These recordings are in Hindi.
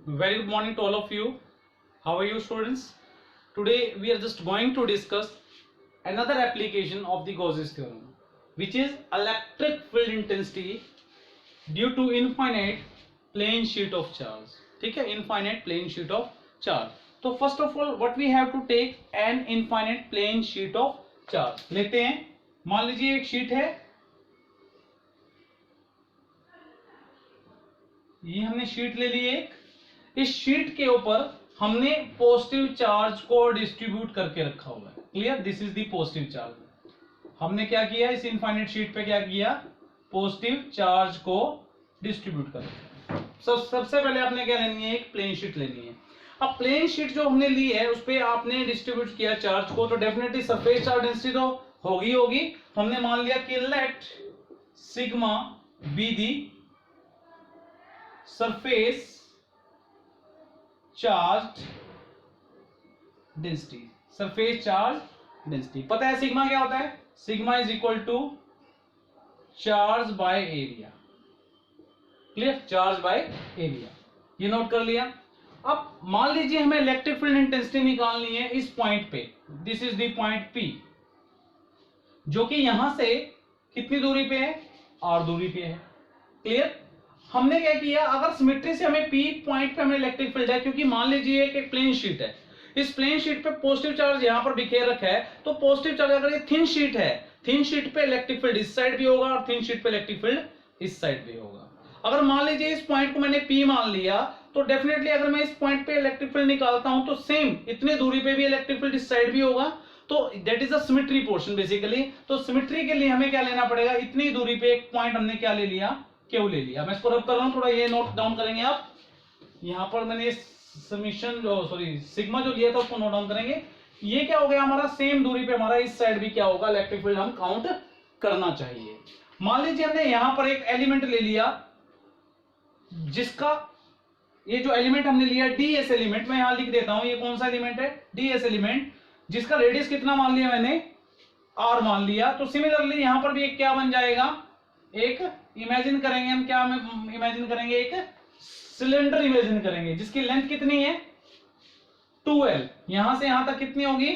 Very good morning to all of you. How are you, students? Today we are just going to discuss another application of the Gauss's theorem, which is electric field intensity due to infinite plane sheet of charge. ठीक है, infinite plane sheet of charge. तो first of all, what we have to take an infinite plane sheet of charge. लेते हैं, मान लीजिए एक शीट है, ये हमने शीट ले ली एक, इस शीट के ऊपर हमने पॉजिटिव चार्ज को डिस्ट्रीब्यूट करके रखा हुआ है. Clear? This is the positive charge. हमने क्या किया इस इनफाइनाइट शीट पे, क्या किया, पॉजिटिव चार्ज को डिस्ट्रीब्यूट कर रखा है. सबसे पहले आपने क्या लेनी है, एक प्लेन शीट लेनी है. अब प्लेन शीट जो हमने ली है उस पे आपने डिस्ट्रीब्यूट किया चार्ज को, तो डेफिनेटली सरफेस चार्ज डेंसिटी तो होगी. तो हमने मान लिया कि let sigma be the surface charge density. Surface charge density पता है सिग्मा क्या होता है? Sigma is equal to charge by area. Clear? Charge by area, ये नोट कर लिया. अब मान लीजिए हमें इलेक्ट्रिक फील्ड इंटेंसिटी निकालनी है इस पॉइंट पे. This is the point P, जो कि यहां से कितनी दूरी पे है, R दूरी पे है. क्लियर? हमने क्या किया, अगर सिमेट्री से हमें P पॉइंट पे हमें इलेक्ट्रिक फील्ड है, क्योंकि मान लीजिए कि एक प्लेन शीट है, इस प्लेन शीट पे पॉजिटिव चार्ज यहां पर बिखेर रखा है, तो पॉजिटिव चार्ज, अगर ये थिन शीट है, थिन शीट पे इलेक्ट्रिक फील्ड इस साइड भी होगा और थिन शीट पे इलेक्ट्रिक फील्ड इस साइड भी होगा. अगर मान लीजिए इस पॉइंट को मैंने P मान लिया, तो डेफिनेटली अगर मैं इस पॉइंट पे इलेक्ट्रिक फील्ड निकालता हूं तो सेम इतनी दूरी पे भी इलेक्ट्रिक फील्ड इस साइड भी होगा. तो that is a symmetry portion basically. तो सिमेट्री के लिए हमें क्या लेना पड़ेगा, इतनी दूरी पे एक पॉइंट हमने क्या ले लिया, क्यों ले लिया. मैं इसको रब कर रहा हूं, थोड़ा ये नोट डाउन करेंगे आप. यहां पर मैंने समीशन जो सिग्मा जो लिया था उसको नोट डाउन करेंगे. ये क्या हो गया हमारा, सेम दूरी पे हमारा इस साइड भी क्या होगा, इलेक्ट्रिक फील्ड हम काउंट करना चाहिए. मान लीजिए हमने यहां पर एक एलिमेंट ले लिया, जिसका ये जो एलिमेंट हमने लिया ds एलिमेंट, मैं यहां लिख देता हूं, ये कौन सा एलिमेंट है, ds एलिमेंट, जिसका रेडियस कितना मान लिया मैंने, r मान लिया. तो सिमिलरली यहां पर भी एक क्या बन जाएगा, एक इमेजिन करेंगे हम, क्या इमेजिन करेंगे, एक सिलेंडर इमेजिन करेंगे जिसकी लेंथ कितनी है 2l. यहां से यहां तक कितनी होगी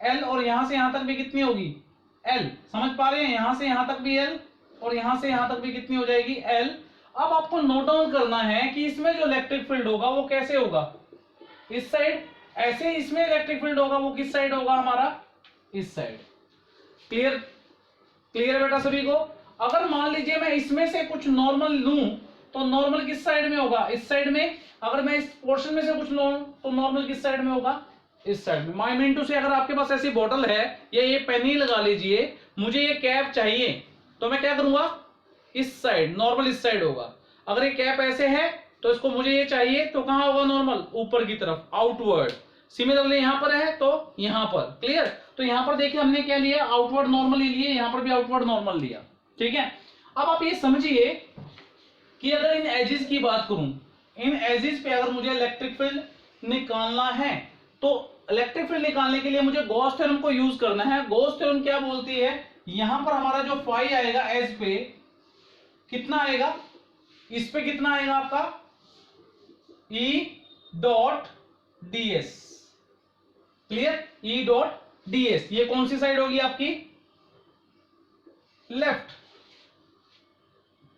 l, और यहां से यहां तक भी कितनी होगी l. समझ पा रहे हैं? यहां से यहां तक भी l और यहां से यहां तक भी कितनी हो जाएगी l. अब आपको नोट डाउन करना है कि इसमें जो इलेक्ट्रिक फील्ड होगा वो कैसे होगा, इस साइड. ऐसे इसमें इलेक्ट्रिक फील्ड होगा वो किस साइड होगा हमारा, इस साइड. क्लियर? क्लियर बेटा सभी को? अगर मान लीजिए मैं इसमें से कुछ नॉर्मल लूं तो नॉर्मल किस साइड में होगा, इस साइड में. अगर मैं इस पोर्शन में से कुछ लूं तो नॉर्मल किस साइड में होगा, इस साइड में. माय मीन टू से, अगर आपके पास ऐसी बोतल है या ये पेन ही लगा लीजिए, मुझे ये कैप चाहिए, तो मैं क्या करूंगा, इस साइड, नॉर्मल इस साइड होगा. अगर ये कैप ऐसे है तो इसको मुझे ये चाहिए तो कहां होगा नॉर्मल, ऊपर की तरफ, आउटवर्ड. सिमिलरली यहां पर है तो यहां पर. क्लियर? तो यहां पर देखिए हमने क्या लिया, आउटवर्ड नॉर्मल लिए, यहां पर भी आउटवर्ड नॉर्मल लिया. ठीक है? अब आप ये समझिए कि अगर इन एजेस की बात करूं, इन एजेस पे अगर मुझे इलेक्ट्रिक फील्ड निकालना है, तो इलेक्ट्रिक फील्ड निकालने के लिए मुझे गॉस थ्योरम को यूज करना है. गॉस थ्योरम क्या बोलती है, यहां पर हमारा जो फाई आएगा एज पे कितना आएगा, इस पे कितना आएगा आपका E dot ds. Clear? E dot ds, ये कौन सी साइड होगी आपकी, लेफ्ट.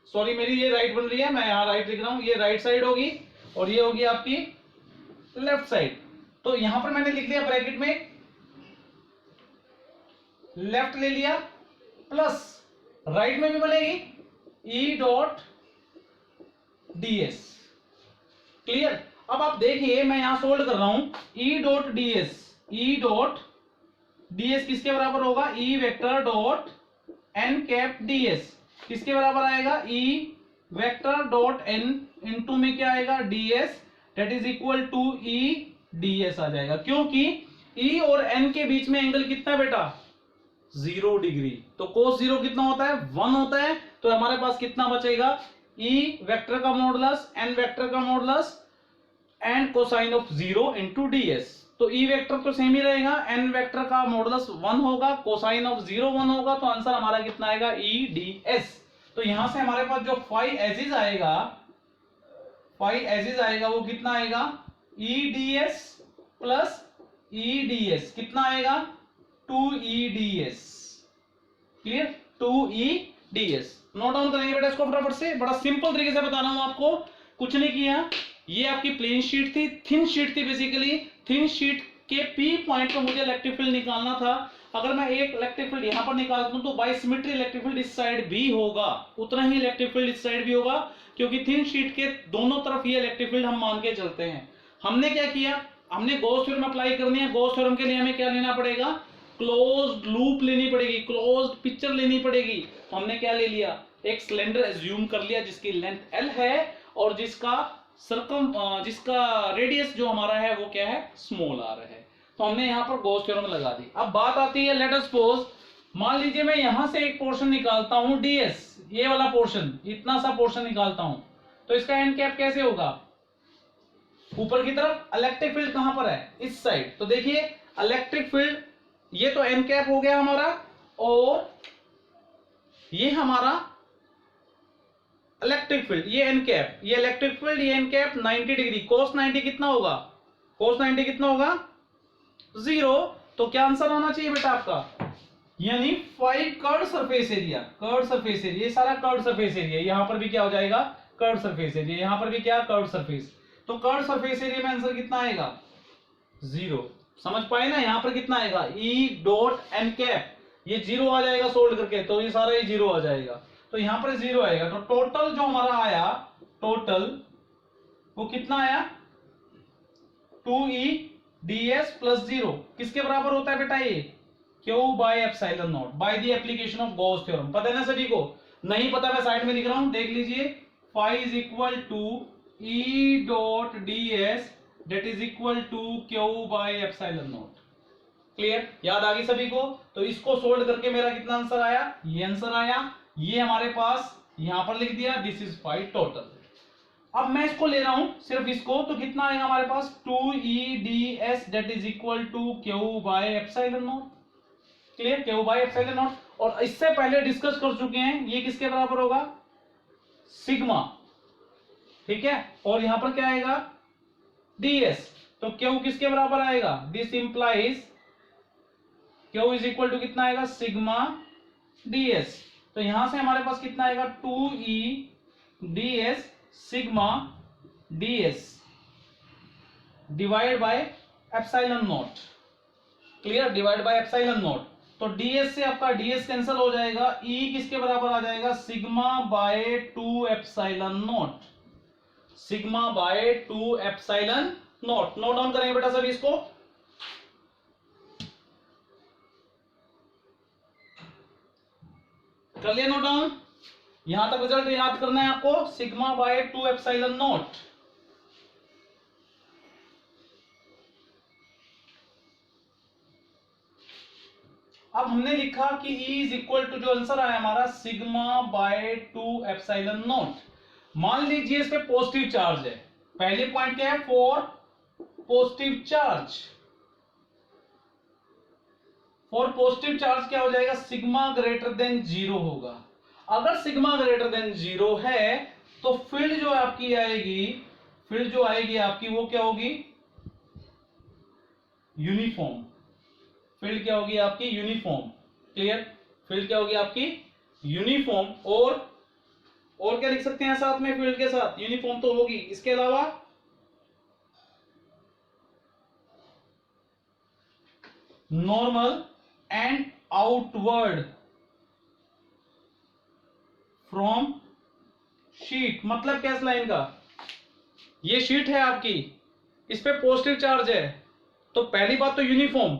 सॉरी मेरी ये राइट बन रही है, मैं यहां राइट लिख रहा हूं, ये राइट साइड होगी और ये होगी आपकी लेफ्ट साइड. तो यहां पर मैंने लिख लिया ब्रैकेट में, लेफ्ट ले लिया, प्लस राइट में भी बनेगी E डॉट ds. क्लियर? अब आप देखिए मैं यहां सोल्व कर रहा हूं, E dot ds, E dot ds किसके बराबर होगा, E vector dot n cap ds. किसके बराबर आएगा, E vector dot n into में क्या आएगा, ds, that is equal to E ds आ जाएगा. क्योंकि E और n के बीच में एंगल कितना है बेटा, 0 डिग्री. तो cos 0 कितना होता है, 1 होता है. तो हमारे पास कितना बचेगा, E वेक्टर का मॉडुलस, n वेक्टर का modulus and cosine of 0 into ds. तो E वेक्टर तो सेम ही रहेगा, n वेक्टर का मॉडुलस 1 होगा, कोसाइन ऑफ 0 1 होगा. तो आंसर हमारा कितना आएगा, E ds. तो यहां से हमारे पास जो फाई एजिस आएगा, फाई एज इज आएगा वो कितना आएगा, EDS प्लस EDS कितना आएगा, 2EDS। Clear, 2EDS। Note down करेंगे बेटा इसको फटाफट से, बड़ा सिंपल तरीके से बता रहा हूं आपको, कुछ नहीं किया। ये आपकी प्लेन शीट थी, थिन शीट थी बेसिकली। थिन शीट के पी पॉइंट पर मुझे इलेक्ट्रिक फील्ड निकालना था। अगर मैं एक इलेक्ट्रिक फील्ड यहां पर निकालता हूं तो बाय सिमेट्री इलेक्ट्रिक फील्ड इस साइड भी होगा, उतना ही इलेक्ट्रिक फील्ड इस साइड भी होगा, क्योंकि थिन शीट के दोनों तरफ ये इलेक्ट्रिक फील्ड हम मान के चलते हैं। हमने क्या किया, हमने गॉस थ्योरम अप्लाई करनी है। गॉस थ्योरम के लिए हमें क्या लेना पड़ेगा, क्लोज्ड लूप लेनी पड़ेगी, क्लोज्ड पिक्चर लेनी पड़ेगी। तो हमने क्या ले लिया, एक सिलेंडर एज्यूम कर लिया जिसकी लेंथ L है और जिसका रेडियस जो हमारा है वो क्या है, स्मॉल r है। तो हमने यहाँ पर गॉस थ्योरम लगा दी। अब बात आती है, लेट अस सपोज, मान लीजिए मैं यहां से एक पोर्शन निकालता हूं ds, ये वाला पोर्शन, इतना सा पोर्शन निकालता हूं, तो इसका एन कैप कैसे होगा, ऊपर की तरफ। इलेक्ट्रिक फील्ड कहां पर है, इस साइड। तो देखिए इलेक्ट्रिक फील्ड, ये तो एन कैप हो गया हमारा, और ये हमारा इलेक्ट्रिक फील्ड, ये एन कैप, ये इलेक्ट्रिक फील्ड, ये एन कैप 90 डिग्री। cos 90 कितना होगा, cos 90 कितना होगा, 0। तो क्या आंसर आना चाहिए बेटा आपका, यानी 5 curve surface area. Curve surface area, ये सारा कर्व सरफेस एरिया, यहां पर भी क्या हो जाएगा, कर्व सरफेस एरिया, यहां पर भी क्या, कर्व सरफेस। तो कर्व सरफेस एरिया में आंसर कितना आएगा, 0। समझ पाए ना, यहां पर कितना आएगा, E डॉट एन कैप, ये 0 आ जाएगा सोल्ड करके, तो ये सारा ये 0 आ जाएगा, तो यहां पर 0 आएगा। तो टोटल जो हमारा आया, टोटल वो कितना आया, 2EDS प्लस 0 किसके बराबर होता है बेटा, ये Q by epsilon not by the application of Gauss theorem. पता है ना सभी को, नहीं पता मैं साइड में लिख रहा हूं, देख लीजिए। Phi is equal to E dot DS that is equal to Q by epsilon naught. Clear, याद आ गई सभी को। तो इसको सोल्व करके मेरा कितना आंसर आया, ये आंसर आया, ये हमारे पास यहां पर लिख दिया, दिस इज फाई टोटल। अब मैं इसको ले रहा हूं सिर्फ इसको, तो कितना आएगा हमारे पास, 2EDS that is equal to Q by epsilon naught. Clear, Q by epsilon naught. और इससे पहले डिस्कस कर चुके हैं, ये किसके बराबर होगा, सिग्मा, ठीक है। और यहां पर क्या आएगा, DS। तो Q किसके बराबर आएगा, this implies Q is equal to कितना आएगा, सिग्मा DS। तो यहां से हमारे पास कितना आएगा, 2EDS sigma DS divide by epsilon naught. Clear, divide by epsilon not. तो DS से आपका DS कैंसिल हो जाएगा, E किसके बराबर आ जाएगा, sigma bye 2 epsilon not, sigma bye 2 epsilon not. Note down करेंगे बेटा सभी इसको, कर लिया नोट डाउन। यहां तक रिजल्ट याद करना है आपको, सिग्मा बाय 2 एप्सिलॉन नॉट। अब हमने लिखा कि E इज इक्वल टू, जो आंसर आया हमारा, सिग्मा बाय 2 एप्सिलॉन नॉट। मान लीजिए इस पे पॉजिटिव चार्ज है, पहले पॉइंट क्या है, for positive charge. For positive charge क्या हो जाएगा, सिग्मा ग्रेटर देन 0 होगा। अगर सिग्मा ग्रेटर देन 0 है तो फील्ड जो आपकी आएगी, फील्ड जो आएगी आपकी वो क्या होगी, यूनिफॉर्म। फील्ड क्या होगी आपकी, यूनिफॉर्म। क्लियर, फील्ड क्या होगी आपकी, यूनिफॉर्म। और क्या लिख सकते हैं साथ में, फील्ड के साथ यूनिफॉर्म तो होगी, इसके अलावा normal and outward from sheet. मतलब क्या इस लाइन का, ये शीट है आपकी, इस पे पॉजिटिव चार्ज है, तो पहली बात तो यूनिफॉर्म,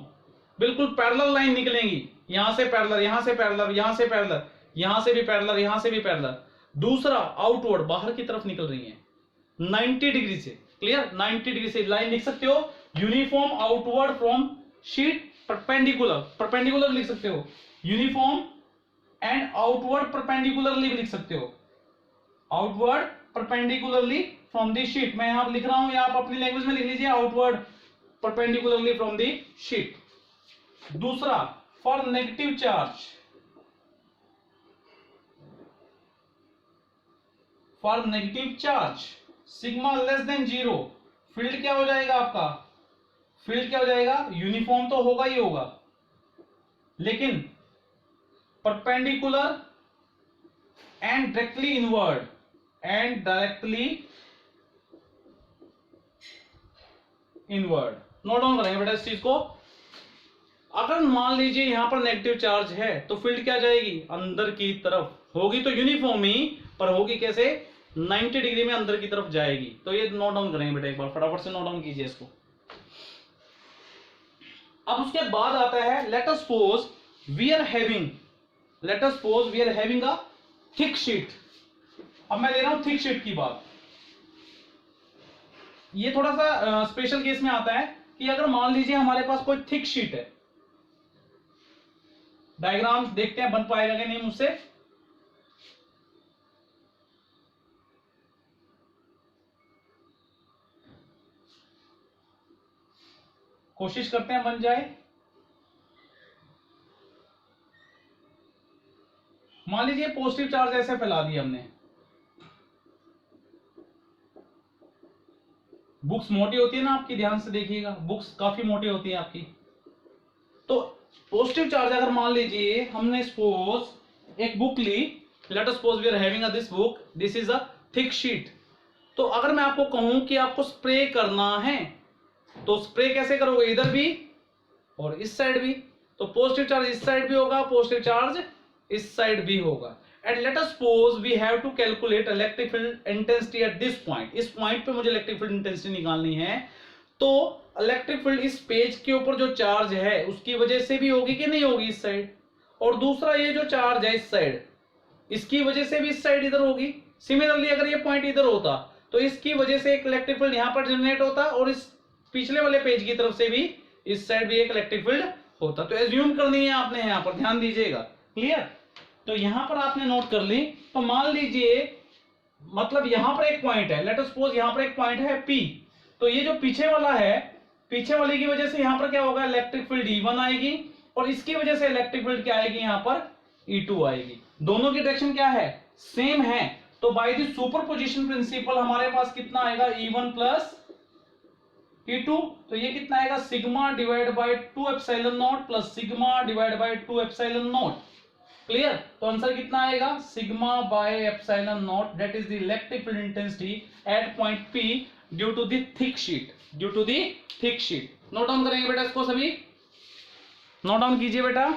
बिल्कुल पैरेलल लाइन निकलेंगी, यहां से पैरेलल, यहां से पैरेलल, यहां से पैरेलल, यहां से भी पैरेलल, यहां से भी पैरेलल। दूसरा, आउटवर्ड, बाहर की तरफ निकल रही है 90 डिग्री से। क्लियर, 90 डिग्री से लाइन लिख सकते हो, uniform outward from sheet, perpendicular, perpendicular लिख सकते हो, यूनिफॉर्म एंड आउटवर्ड परपेंडिकुलरली भी लिख सकते हो, outward perpendicularly from the sheet. मैं यहां लिख रहा हूं, या आप अपनी लैंग्वेज में लिख लीजिए, outward perpendicularly from the sheet. दूसरा, for negative charge, for negative charge sigma less than 0, field क्या हो जाएगा आपका, फील्ड क्या हो जाएगा, यूनिफॉर्म तो होगा ही होगा, लेकिन perpendicular and directly inward, and directly inward. Note down करेंगे बेटा इस चीज को। अगर मान लीजिए यहां पर नेगेटिव चार्ज है तो फील्ड क्या जाएगी, अंदर की तरफ होगी, तो यूनिफॉर्म ही, पर होगी कैसे, 90 डिग्री में अंदर की तरफ जाएगी। तो ये नोट डाउन करेंगे बेटा, एक बार फटाफट से नोट डाउन कीजिए इसको। अब उसके बाद आता है let us suppose we are having, let us suppose we are having a thick sheet. अब मैं ले रहा हूं थिक शीट की बात। ये थोड़ा सा स्पेशल केस में आता है कि अगर मान लीजिए हमारे पास कोई थिक शीट है, डायग्राम देखते हैं बन पाएगा कि नहीं मुझसे। कोशिश करते हैं बन जाए। मान लीजिए पॉजिटिव चार्ज ऐसे फैला दिया हमने, बुक्स मोटी होती है ना आपकी, ध्यान से देखिएगा, बुक्स काफी मोटी होती है आपकी। तो पॉजिटिव चार्ज अगर मान लीजिए हमने सपोज एक बुक ली, let us suppose we are having a this book, this is a thick sheet. तो अगर मैं आपको कहूं कि आपको स्प्रे करना है, तो स्प्रे कैसे करोगे, इधर भी और इस साइड भी। तो पॉजिटिव चार्ज इस साइड भी होगा, पॉजिटिव चार्ज इस साइड भी होगा। And let us suppose we have to calculate electric field intensity at this point. इस पॉइंट पे मुझे इलेक्ट्रिक फील्ड इंटेंसिटी निकालनी है। तो इलेक्ट्रिक फील्ड इस पेज के ऊपर जो चार्ज है उसकी वजह से भी होगी कि नहीं होगी इस साइड, और दूसरा ये जो चार्ज है इस साइड, इसकी वजह से भी इस साइड इधर होगी। सिमिलरली अगर ये पॉइंट इधर होता तो इसकी वजह से एक इलेक्ट्रिक फील्ड यहां पर जनरेट होता, और इस पिछले वाले पेज की तरफ से भी इस साइड भी एक इलेक्ट्रिक फील्ड होता। तो एज्यूम करनी है आपने, यहां पर ध्यान दीजिएगा, क्लियर। तो यहां पर आपने नोट कर ली। तो मान लीजिए मतलब यहां पर एक पॉइंट है, लेट अस सपोज यहां पर एक पॉइंट है P। तो ये जो पीछे वाला है, पीछे वाले की वजह से यहां पर क्या होगा, इलेक्ट्रिक फील्ड E1 आएगी, और इसकी वजह से इलेक्ट्रिक फील्ड क्या आएगी, यहां पर E2 आएगी। दोनों की डायरेक्शन क्या है, सेम है। तो बाय द सुपरपोजिशन प्रिंसिपल हमारे पास कितना आएगा, E1 प्लस E2। तो ये कितना आएगा, sigma divide by 2 epsilon naught plus sigma divide by 2 epsilon naught. Clear. तो आंसर कितना आएगा, sigma by epsilon naught, that is the electric field intensity at point P due to the thick sheet, due to the thick sheet. Note down करेंगे बेटा इसको, सभी नोट डाउन कीजिए बेटा।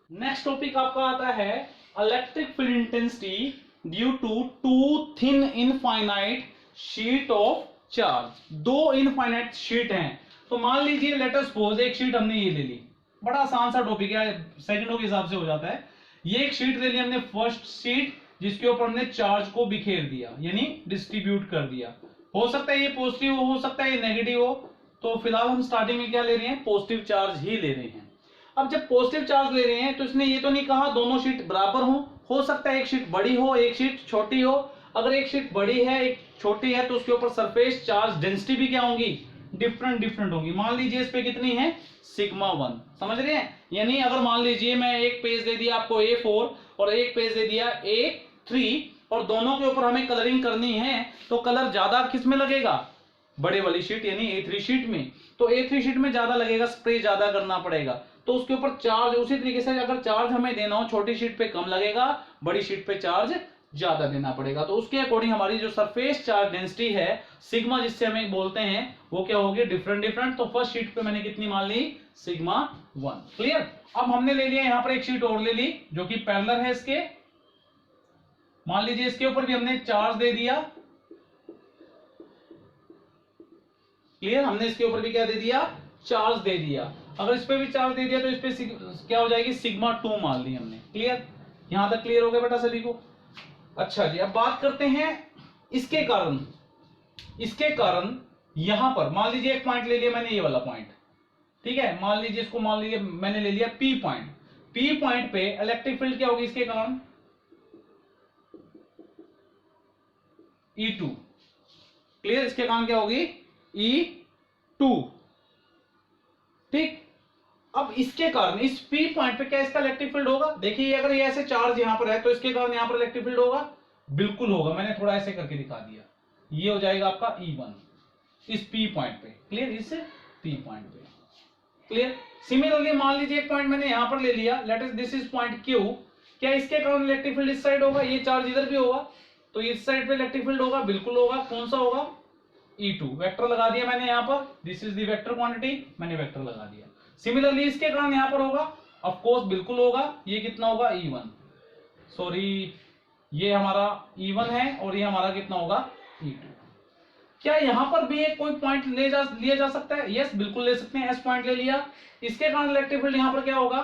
नेक्स्ट टॉपिक आपका आता है electric field intensity due to two thin infinite sheet of charge. दो इनफाइनाइट शीट हैं। तो मान लीजिए लेट अस सपोज एक शीट हमने ये ले ली, बड़ा आसान सा टॉपिक है, सेकंडों के हिसाब से हो जाता है। ये एक शीट ले ली हमने, फर्स्ट शीट, जिसके ऊपर हमने चार्ज को बिखेर दिया, यानी डिस्ट्रीब्यूट कर दिया। हो सकता है ये पॉजिटिव हो सकता है ये नेगेटिव हो। तो फिलहाल हम स्टार्टिंग में क्या ले रहे हैं, पॉजिटिव चार्ज ही ले रहे हैं। अब जब पॉजिटिव चार्ज ले रहे हैं तो इसने ये तो नहीं कहा दोनों शीट बराबर हो सकता है एक शीट बड़ी हो एक शीट छोटी हो। अगर एक शीट बड़ी है एक छोटी है तो उसके ऊपर सरफेस चार्ज डेंसिटी भी क्या होंगी, डिफरेंट होंगी। मान लीजिए इस पे कितनी है, सिग्मा 1, समझ रहे हैं। यानी अगर मान लीजिए मैं एक पेज दे दिया आपको A4 और एक पेज दे दिया A3, और दोनों के ऊपर हमें कलरिंग करनी है, तो कलर ज्यादा किस में लगेगा, बड़े वाली शीट यानी A3 शीट में। तो A3 शीट में ज्यादा लगेगा, स्प्रे ज्यादा करना पड़ेगा। तो उसके ऊपर चार्ज उसी तरीके से अगर चार्ज हमें देना हो, छोटी शीट पे कम लगेगा, बड़ी शीट पे चार्ज ज्यादा देना पड़ेगा। तो उसके अकॉर्डिंग हमारी जो सरफेस चार्ज डेंसिटी है सिग्मा, जिससे हमें बोलते हैं, वो क्या होगी, डिफरेंट। तो फर्स्ट शीट पे मैंने कितनी मान ली, सिग्मा 1। क्लियर। अब हमने ले लिया यहां पर एक शीट और ले ली जो कि पैरेलल है इसके। मान लीजिए इसके ऊपर भी हमने चार्ज दे दिया। क्लियर, हमने इसके ऊपर भी क्या दे दिया, चार्ज दे दिया। अगर इस पे भी चार्ज दे दिया तो इस पे क्या हो जाएगी, सिग्मा 2 मान ली हमने। क्लियर, यहां तक क्लियर हो गया बेटा सभी को। अच्छा जी, अब बात करते हैं इसके कारण यहां पर मान लीजिए एक पॉइंट ले लिया मैंने, ये वाला पॉइंट, ठीक है। मान लीजिए इसको, मान लीजिए मैंने ले लिया P पॉइंट। P पॉइंट पे इलेक्ट्रिक फील्ड क्या होगी इसके कारण, E2। क्लियर, इसके कारण क्या होगी, E2। ठीक। अब इसके कारण इस P पॉइंट पे क्या इसका इलेक्ट्रिक फील्ड होगा, देखिए अगर ये ऐसे चार्ज यहां पर है तो इसके कारण यहां पर इलेक्ट्रिक फील्ड होगा। बिल्कुल होगा, मैंने थोड़ा ऐसे करके दिखा दिया, ये हो जाएगा आपका E1 इस P पॉइंट पे, क्लियर, इस P पॉइंट पे, क्लियर। सिमिलरली मान लीजिए एक पॉइंट मैंने यहां पर ले लिया, let us this is point Q, क्या इसके कारण इलेक्ट्रिक फील्ड इस साइड होगा, ये चार्ज इधर भी होगा, तो इस साइड पे इलेक्ट्रिक फील्ड होगा, बिल्कुल होगा, कौन सा होगा, E2, वेक्टर लगा दिया मैंने यहां पर, this is the vector quantity, मैंने वेक्टर लगा दिया। सिमिलरली इसके कारण यहां पर होगा, ऑफ कोर्स बिल्कुल होगा, ये कितना होगा E1, सॉरी ये हमारा E1 है और ये हमारा कितना होगा E2। क्या यहां पर भी एक कोई पॉइंट लिया जा सकता है, यस बिल्कुल ले सकते हैं, एस पॉइंट ले लिया, इसके कारण इलेक्ट्रिक फील्ड यहां पर क्या होगा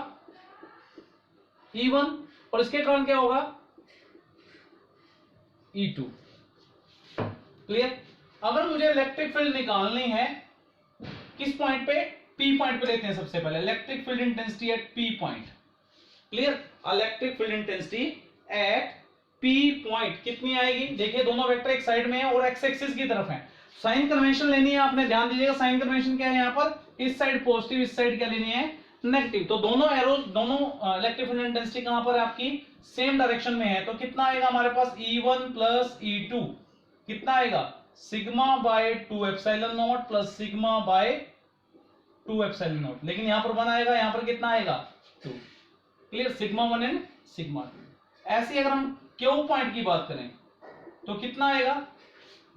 E1 और इसके कारण क्या होगा E2, क्लियर। अगर मुझे इलेक्ट्रिक फील्ड निकालनी है किस पॉइंट पे, P पॉइंट पे लेते हैं सबसे पहले, electric field intensity eight P point, clear, electric field intensity eight P point कितनी आएगी, देखिए दोनों वेक्टर एक साइड में है और एक्स एक्सिस की तरफ है, साइन कन्वेंशन लेनी है, आपने ध्यान दीजिएगा, साइन कन्वेंशन क्या है यहाँ पर, इस साइड पॉजिटिव, इस साइड क्या लेनी है नेगेटिव, तो दोनों एरो, दोनों इलेक्ट्रिक फील्ड इंटेंसिटी कहां पर है आपकी, सेम डायरेक्शन में है, तो कितना आएगा हमारे पास E1 प्लस E2, कितना आएगा sigma bye 2 epsilon naught plus sigma bye 2 epsilon not, लेकिन यहां पर 1 आएगा, यहां पर कितना आएगा 2, क्लियर, सिग्मा 1 एंड सिग्मा 2। ऐसे अगर हम Q पॉइंट की बात करें तो कितना आएगा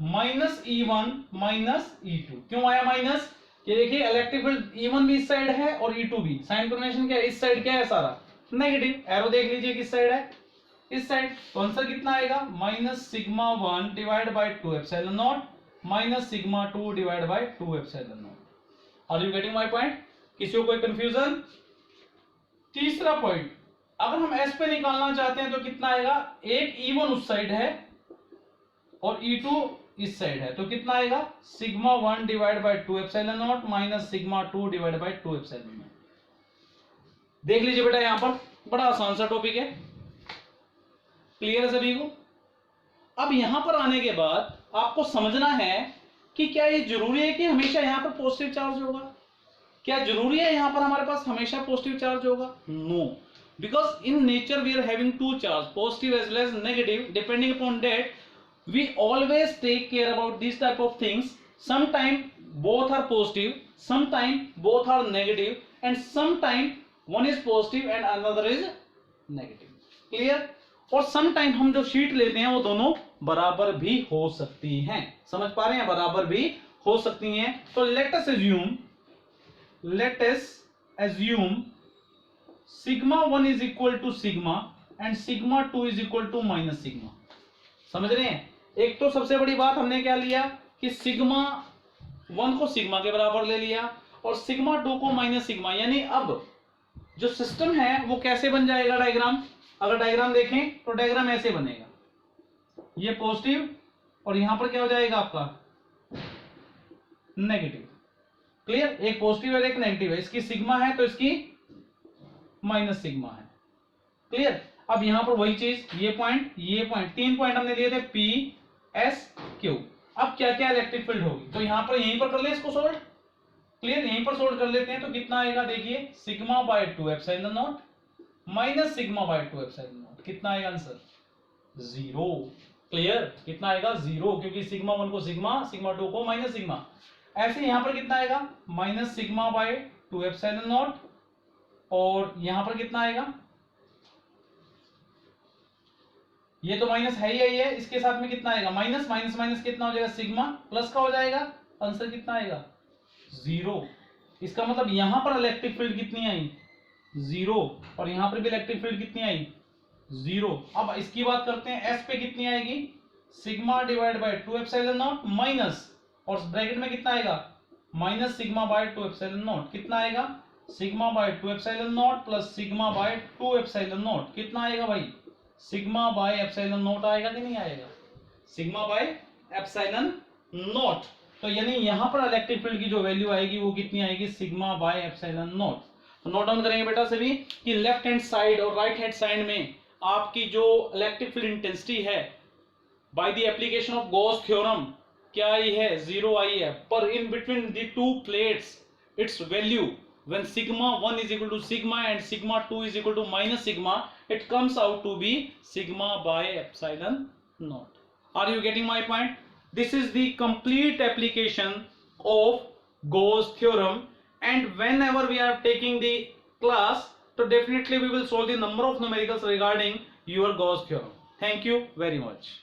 माइनस E1 माइनस E2, क्यों आया माइनस, ये देखिए इलेक्ट्रिक फील्ड E1 भी इस साइड है और E2 भी, साइन कन्वेंशन क्या है, इस साइड क्या है सारा नेगेटिव, एरो देख लीजिए किस साइड है, इस साइड, तो आंसर कितना आएगा minus sigma 1 divide by 2 epsilon naught minus sigma 2 divide by 2 epsilon naught. Are you getting my point, किसी को कोई कंफ्यूजन। तीसरा पॉइंट, अगर हम S पे निकालना चाहते हैं तो कितना आएगा, एक E1 उस साइड है और E2 इस साइड है, तो कितना आएगा sigma 1 divide by 2 epsilon naught minus sigma 2 divide by 2 epsilon not. देख लीजिए बेटा यहां पर बड़ा आसान सा टॉपिक है, क्लियर है सभी को। अब यहां पर आने के बाद आपको समझना है कि क्या ये जरूरी है कि हमेशा यहां पर पॉजिटिव चार्ज होगा, क्या जरूरी है यहां पर हमारे पास हमेशा पॉजिटिव चार्ज होगा, no, because in nature we are having two charge, positive as well as negative, depending upon that we always take care about these type of things, sometime both are positive, sometime both are negative, and sometime one is positive and another is negative, clear। और sometime हम जो शीट लेते हैं वो दोनों बराबर भी हो सकती हैं, समझ पा रहे हैं, बराबर भी हो सकती हैं। तो let us assume sigma 1 is equal to sigma and sigma 2 is equal to minus sigma, समझ रहे हैं। एक तो सबसे बड़ी बात हमने क्या लिया कि सिग्मा 1 को सिग्मा के बराबर ले लिया और सिग्मा 2 को माइनस सिग्मा, यानी अब जो सिस्टम है वो कैसे बन जाएगा डायग्राम, अगर डायग्राम देखें तो डायग्राम ऐसे बनेगा, ये पॉजिटिव और यहां पर क्या हो जाएगा आपका नेगेटिव, क्लियर, एक पॉजिटिव और एक नेगेटिव है, इसकी सिग्मा है तो इसकी माइनस सिग्मा है, क्लियर। अब यहां पर वही चीज, ये पॉइंट, तीन पॉइंट हमने लिए थे P S Q। अब क्या क्या इलेक्ट्रिक फील्ड होगी, तो यहां पर यहीं पर कर ले इसको सोल्व, क्लियर, यहीं पर सोल्व कर लेते हैं, तो कितना आएगा देखिए sigma bye 2 epsilon naught minus sigma bye 2 epsilon not, कितना आएगा आंसर 0, क्लियर, कितना आएगा 0, क्योंकि सिग्मा 1 को सिग्मा, सिग्मा 2 को माइनस सिग्मा। ऐसे यहां पर कितना आएगा minus sigma bye 2 epsilon naught और यहां पर कितना आएगा, ये तो माइनस है ही है, इसके साथ में कितना आएगा माइनस, माइनस माइनस कितना हो जाएगा सिग्मा, प्लस का हो जाएगा, आंसर कितना आएगा 0। इसका मतलब यहां पर इलेक्ट्रिक फील्ड कितनी आई 0 और यहां पर भी इलेक्ट्रिक फील्ड कितनी आई 0। अब इसकी बात करते हैं, S पे कितनी आएगी sigma divide by 2 epsilon naught minus, और ब्रैकेट में कितना आएगा minus sigma bye 2 epsilon not, कितना आएगा sigma bye 2 epsilon naught plus sigma bye 2 epsilon not, कितना आएगा भाई सिग्मा बाय एप्सिलॉन नॉट आएगा कि नहीं आएगा, सिग्मा बाय एप्सिलॉन नॉट। तो यानी यहां पर इलेक्ट्रिक फील्ड की जो वैल्यू आएगी वो कितनी आएगी सिग्मा बाय एप्सिलॉन नॉट। तो नोट डाउन करेंगे बेटा सभी कि लेफ्ट हैंड साइड और राइट हैंड साइड में आपकी जो इलेक्ट्रिक फील्ड इंटेंसिटी है by the application of Gauss theorem क्या आई है 0 आई है, पर in between the two plates it's value when sigma 1 is equal to sigma and sigma 2 is equal to minus sigma, it comes out to be sigma by epsilon not. Are you getting my point? This is the complete application of Gauss theorem, and whenever we are taking the class, so definitely we will solve the number of numericals regarding your Gauss theorem. Thank you very much.